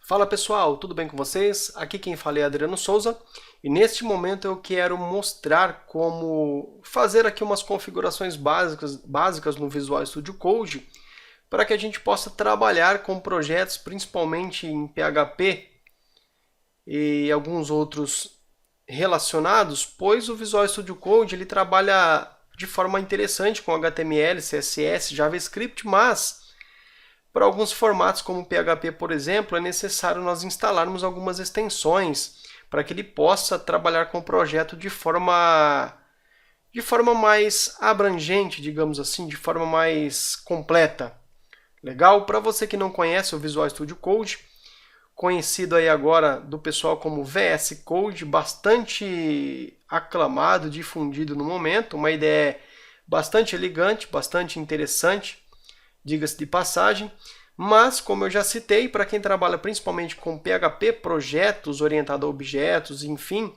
Fala pessoal, tudo bem com vocês? Aqui quem fala é Adriano Souza e neste momento eu quero mostrar como fazer aqui umas configurações básicas no Visual Studio Code para que a gente possa trabalhar com projetos principalmente em PHP e alguns outros relacionados, pois o Visual Studio Code ele trabalha de forma interessante com HTML, CSS, JavaScript, mas para alguns formatos como PHP, por exemplo, é necessário nós instalarmos algumas extensões para que ele possa trabalhar com o projeto de forma mais abrangente, digamos assim, de forma mais completa. Legal? Para você que não conhece o Visual Studio Code, conhecido aí agora do pessoal como VS Code, bastante aclamado, difundido no momento, uma ideia bastante elegante, bastante interessante, diga-se de passagem, mas como eu já citei, para quem trabalha principalmente com PHP, projetos orientados a objetos, enfim,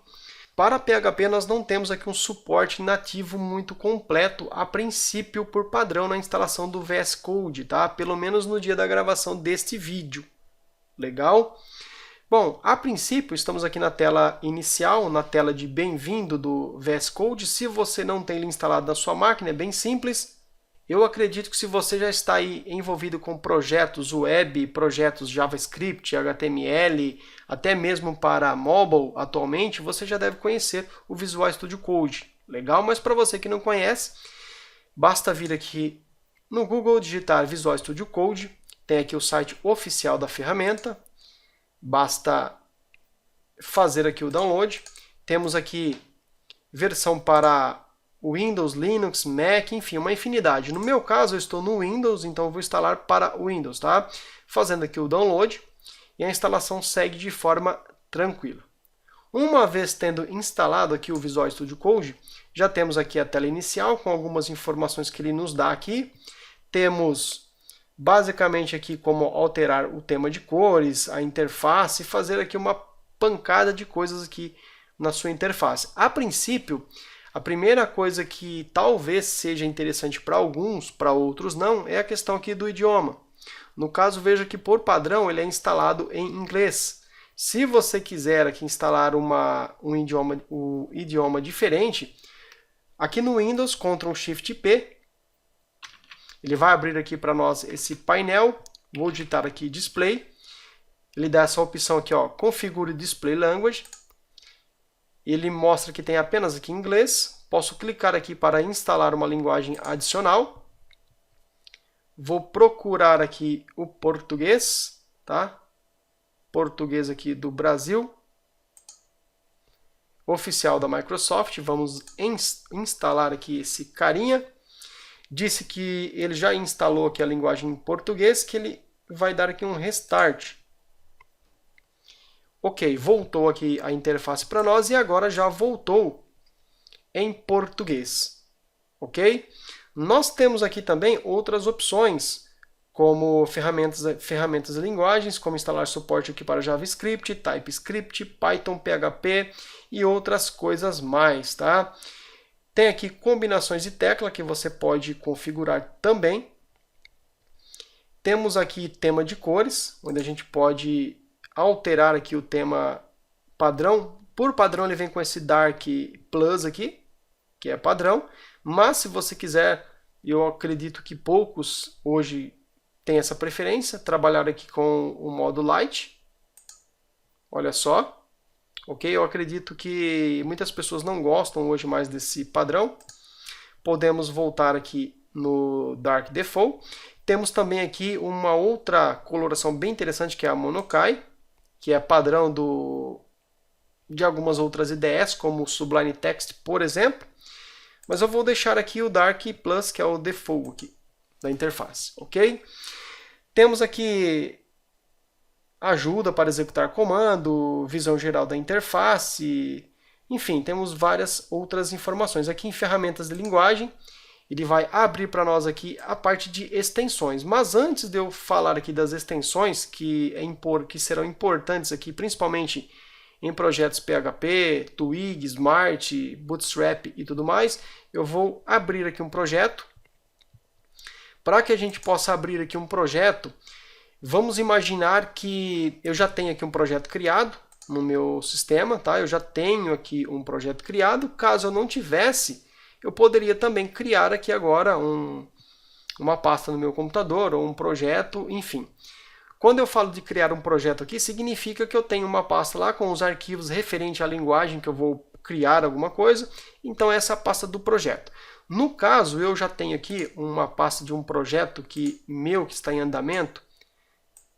para PHP nós não temos aqui um suporte nativo muito completo, a princípio por padrão na instalação do VS Code, tá? Pelo menos no dia da gravação deste vídeo. Legal? Bom, a princípio estamos aqui na tela inicial, na tela de bem-vindo do VS Code. Se você não tem ele instalado na sua máquina, é bem simples. Eu acredito que se você já está aí envolvido com projetos web, projetos JavaScript, HTML, até mesmo para mobile atualmente, você já deve conhecer o Visual Studio Code. Legal? Mas para você que não conhece, basta vir aqui no Google, digitar Visual Studio Code, tem aqui o site oficial da ferramenta, basta fazer aqui o download. Temos aqui versão para Windows, Linux, Mac, enfim, uma infinidade. No meu caso, eu estou no Windows, então eu vou instalar para Windows, tá? Fazendo aqui o download e a instalação segue de forma tranquila. Uma vez tendo instalado aqui o Visual Studio Code, já temos aqui a tela inicial com algumas informações que ele nos dá aqui. Temos basicamente aqui como alterar o tema de cores, a interface, fazer aqui uma pancada de coisas aqui na sua interface. A princípio, a primeira coisa que talvez seja interessante para alguns, para outros não, é a questão aqui do idioma. No caso, veja que por padrão ele é instalado em inglês. Se você quiser aqui instalar um idioma diferente, aqui no Windows, Ctrl Shift P, ele vai abrir aqui para nós esse painel. Vou digitar aqui Display. Ele dá essa opção aqui, ó, Configure Display Language. Ele mostra que tem apenas aqui inglês. Posso clicar aqui para instalar uma linguagem adicional. Vou procurar aqui o português, tá? Português aqui do Brasil. Oficial da Microsoft. Vamos instalar aqui esse carinha. Disse que ele já instalou aqui a linguagem em português, que ele vai dar aqui um restart. Ok, voltou aqui a interface para nós e agora já voltou em português. Ok? Nós temos aqui também outras opções, como ferramentas e linguagens, como instalar suporte aqui para JavaScript, TypeScript, Python, PHP e outras coisas mais, tá? Tem aqui combinações de tecla que você pode configurar também. Temos aqui tema de cores, onde a gente pode alterar aqui o tema padrão. Por padrão ele vem com esse Dark Plus aqui, que é padrão. Mas se você quiser, eu acredito que poucos hoje têm essa preferência, trabalhar aqui com o modo Light. Olha só. Ok, eu acredito que muitas pessoas não gostam hoje mais desse padrão. Podemos voltar aqui no Dark Default. Temos também aqui uma outra coloração bem interessante, que é a Monokai, que é padrão de algumas outras IDEs, como o Sublime Text, por exemplo. Mas eu vou deixar aqui o Dark Plus, que é o default aqui da interface. Ok? Temos aqui ajuda para executar comando, visão geral da interface, enfim, temos várias outras informações. Aqui em ferramentas de linguagem, ele vai abrir para nós aqui a parte de extensões. Mas antes de eu falar aqui das extensões que serão importantes aqui, principalmente em projetos PHP, Twig, Smart, Bootstrap e tudo mais, eu vou abrir aqui um projeto. Para que a gente possa abrir aqui um projeto, Vamos imaginar que eu já tenho aqui um projeto criado no meu sistema, tá? Eu já tenho aqui um projeto criado. Caso eu não tivesse, eu poderia também criar aqui agora uma pasta no meu computador ou um projeto, enfim. Quando eu falo de criar um projeto aqui, significa que eu tenho uma pasta lá com os arquivos referentes à linguagem que eu vou criar alguma coisa, então essa é a pasta do projeto. No caso, eu já tenho aqui uma pasta de um projeto que está em andamento,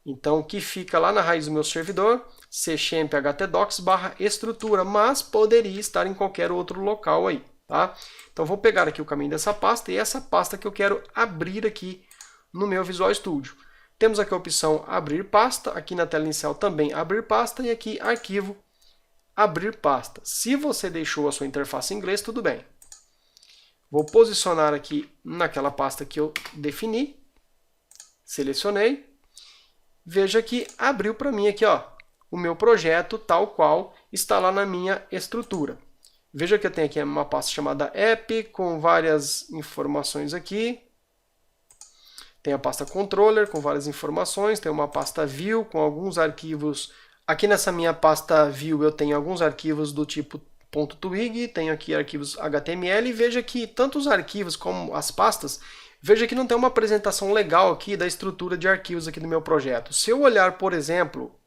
então que fica lá na raiz do meu servidor,cchamp htdocs/estrutura, mas poderia estar em qualquer outro local aí, tá? Então vou pegar aqui o caminho dessa pasta e essa pasta que eu quero abrir aqui no meu Visual Studio. Temos aqui a opção abrir pasta, aqui na tela inicial também abrir pasta e aqui arquivo abrir pasta. Se você deixou a sua interface em inglês, tudo bem. Vou posicionar aqui naquela pasta que eu defini, selecionei. Veja que abriu para mim aqui, ó, o meu projeto tal qual está lá na minha estrutura. Veja que eu tenho aqui uma pasta chamada app com várias informações aqui. Tem a pasta controller com várias informações, tem uma pasta view com alguns arquivos. Aqui nessa minha pasta view eu tenho alguns arquivos do tipo .twig, tenho aqui arquivos HTML e veja que tanto os arquivos como as pastas, veja que não tem uma apresentação legal aqui da estrutura de arquivos aqui do meu projeto. Se eu olhar, por exemplo,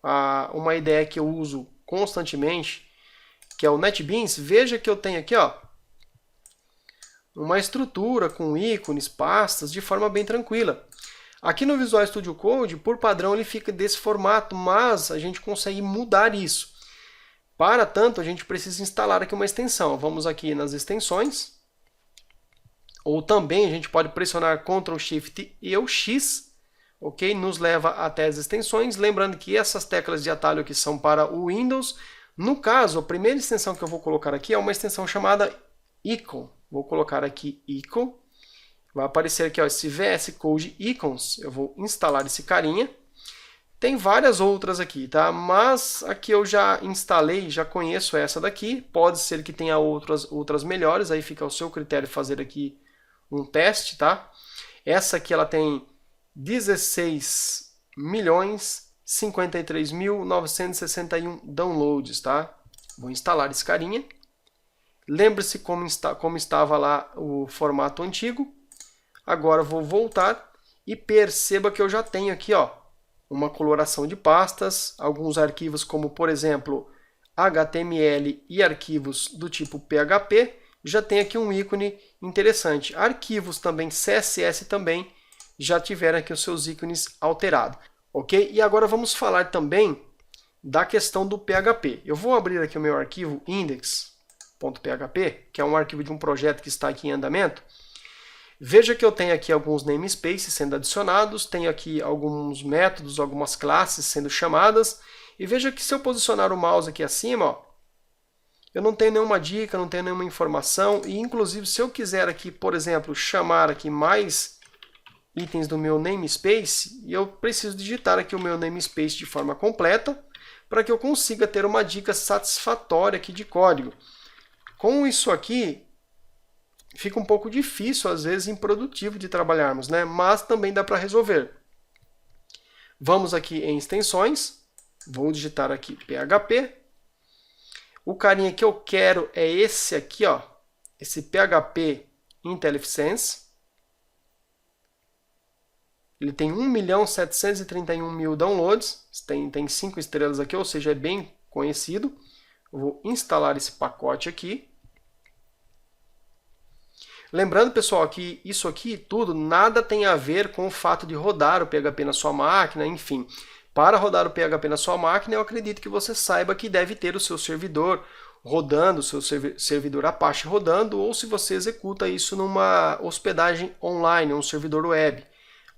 uma ideia que eu uso constantemente, que é o NetBeans, veja que eu tenho aqui, ó, uma estrutura com ícones, pastas, de forma bem tranquila. Aqui no Visual Studio Code, por padrão, ele fica desse formato, mas a gente consegue mudar isso. Para tanto, a gente precisa instalar aqui uma extensão. Vamos aqui nas extensões, ou também a gente pode pressionar Ctrl Shift e o X, ok? Nos leva até as extensões, lembrando que essas teclas de atalho aqui são para o Windows. No caso, a primeira extensão que eu vou colocar aqui é uma extensão chamada Icon. Vou colocar aqui Icon. Vai aparecer aqui, ó, esse VS Code Icons. Eu vou instalar esse carinha. Tem várias outras aqui, tá? Mas aqui eu já instalei, já conheço essa daqui. Pode ser que tenha outras melhores, aí fica ao seu critério fazer aqui um teste, tá? Essa aqui ela tem 16.053.961 downloads, tá? Vou instalar esse carinha. Lembre-se como estava lá o formato antigo. Agora vou voltar e perceba que eu já tenho aqui, ó, uma coloração de pastas, alguns arquivos como, por exemplo, HTML e arquivos do tipo PHP. Já tem aqui um ícone interessante. Arquivos também, CSS também, já tiveram aqui os seus ícones alterados. Ok? E agora vamos falar também da questão do PHP. Eu vou abrir aqui o meu arquivo index.php, que é um arquivo de um projeto que está aqui em andamento. Veja que eu tenho aqui alguns namespaces sendo adicionados, tenho aqui alguns métodos, algumas classes sendo chamadas, e veja que se eu posicionar o mouse aqui acima, ó, eu não tenho nenhuma dica, não tenho nenhuma informação, e inclusive se eu quiser aqui, por exemplo, chamar aqui mais itens do meu namespace, eu preciso digitar aqui o meu namespace de forma completa, para que eu consiga ter uma dica satisfatória aqui de código. Com isso aqui, fica um pouco difícil, às vezes, improdutivo de trabalharmos, né? Mas também dá para resolver. Vamos aqui em extensões, vou digitar aqui PHP. O carinha que eu quero é esse aqui, ó, esse PHP IntelliSense. Ele tem 1.731.000 downloads, tem 5 estrelas aqui, ou seja, é bem conhecido. Eu vou instalar esse pacote aqui. Lembrando, pessoal, que isso aqui tudo nada tem a ver com o fato de rodar o PHP na sua máquina, enfim. Para rodar o PHP na sua máquina, eu acredito que você saiba que deve ter o seu servidor rodando, o seu servidor Apache rodando, ou se você executa isso numa hospedagem online, um servidor web.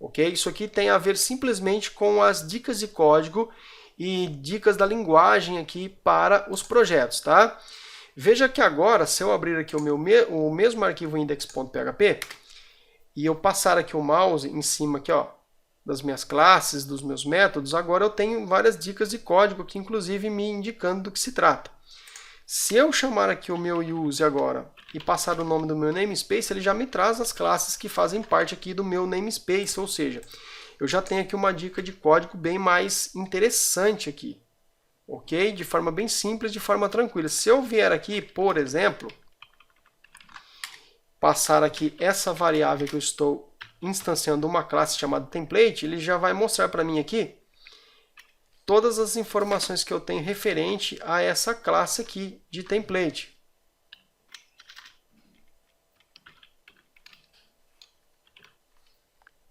Ok? Isso aqui tem a ver simplesmente com as dicas de código e dicas da linguagem aqui para os projetos, tá? Veja que agora, se eu abrir aqui o mesmo arquivo index.php e eu passar aqui o mouse em cima aqui, ó, das minhas classes, dos meus métodos, agora eu tenho várias dicas de código aqui, inclusive me indicando do que se trata. Se eu chamar aqui o meu use agora e passar o nome do meu namespace, ele já me traz as classes que fazem parte aqui do meu namespace, ou seja, eu já tenho aqui uma dica de código bem mais interessante aqui. Ok? De forma bem simples, de forma tranquila. Se eu vier aqui, por exemplo, passar aqui essa variável que eu estou instanciando uma classe chamada template, ele já vai mostrar para mim aqui todas as informações que eu tenho referente a essa classe aqui de template.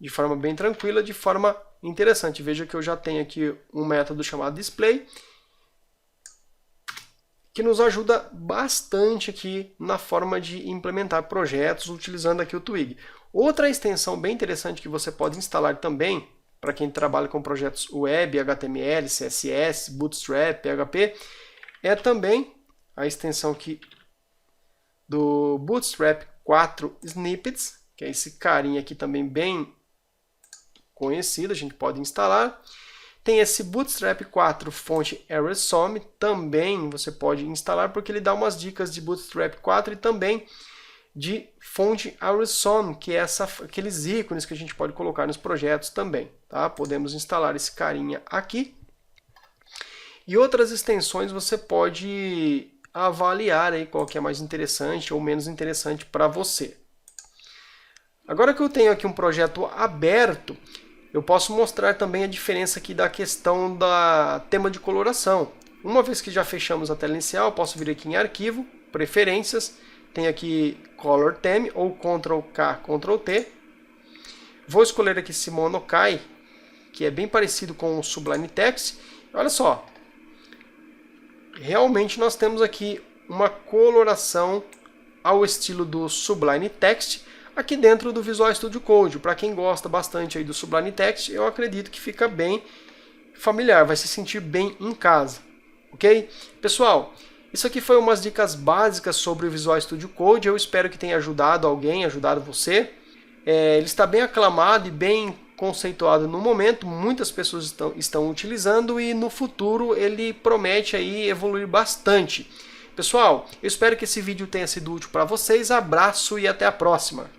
De forma bem tranquila, de forma interessante. Veja que eu já tenho aqui um método chamado display, que nos ajuda bastante aqui na forma de implementar projetos utilizando aqui o Twig. Outra extensão bem interessante que você pode instalar também, para quem trabalha com projetos web, HTML, CSS, Bootstrap, PHP, é também a extensão aqui do Bootstrap 4 Snippets, que é esse carinha aqui também bem conhecido, a gente pode instalar. Tem esse Bootstrap 4 Font Awesome, também você pode instalar, porque ele dá umas dicas de Bootstrap 4 e também de Font Awesome, que é aqueles ícones que a gente pode colocar nos projetos também. Tá? Podemos instalar esse carinha aqui. E outras extensões você pode avaliar aí qual que é mais interessante ou menos interessante para você. Agora que eu tenho aqui um projeto aberto, eu posso mostrar também a diferença aqui da questão da tema de coloração. Uma vez que já fechamos a tela inicial, eu posso vir aqui em Arquivo, Preferências, tem aqui Color Theme ou Ctrl+K, Ctrl+T. Vou escolher aqui esse Monokai, que é bem parecido com o Sublime Text. Olha só, realmente nós temos aqui uma coloração ao estilo do Sublime Text, aqui dentro do Visual Studio Code. Para quem gosta bastante aí do Sublime Text, eu acredito que fica bem familiar, vai se sentir bem em casa. Ok? Pessoal, isso aqui foi umas dicas básicas sobre o Visual Studio Code. Eu espero que tenha ajudado alguém, ajudado você. Ele está bem aclamado e bem conceituado no momento. Muitas pessoas estão utilizando e no futuro ele promete aí evoluir bastante. Pessoal, eu espero que esse vídeo tenha sido útil para vocês. Abraço e até a próxima!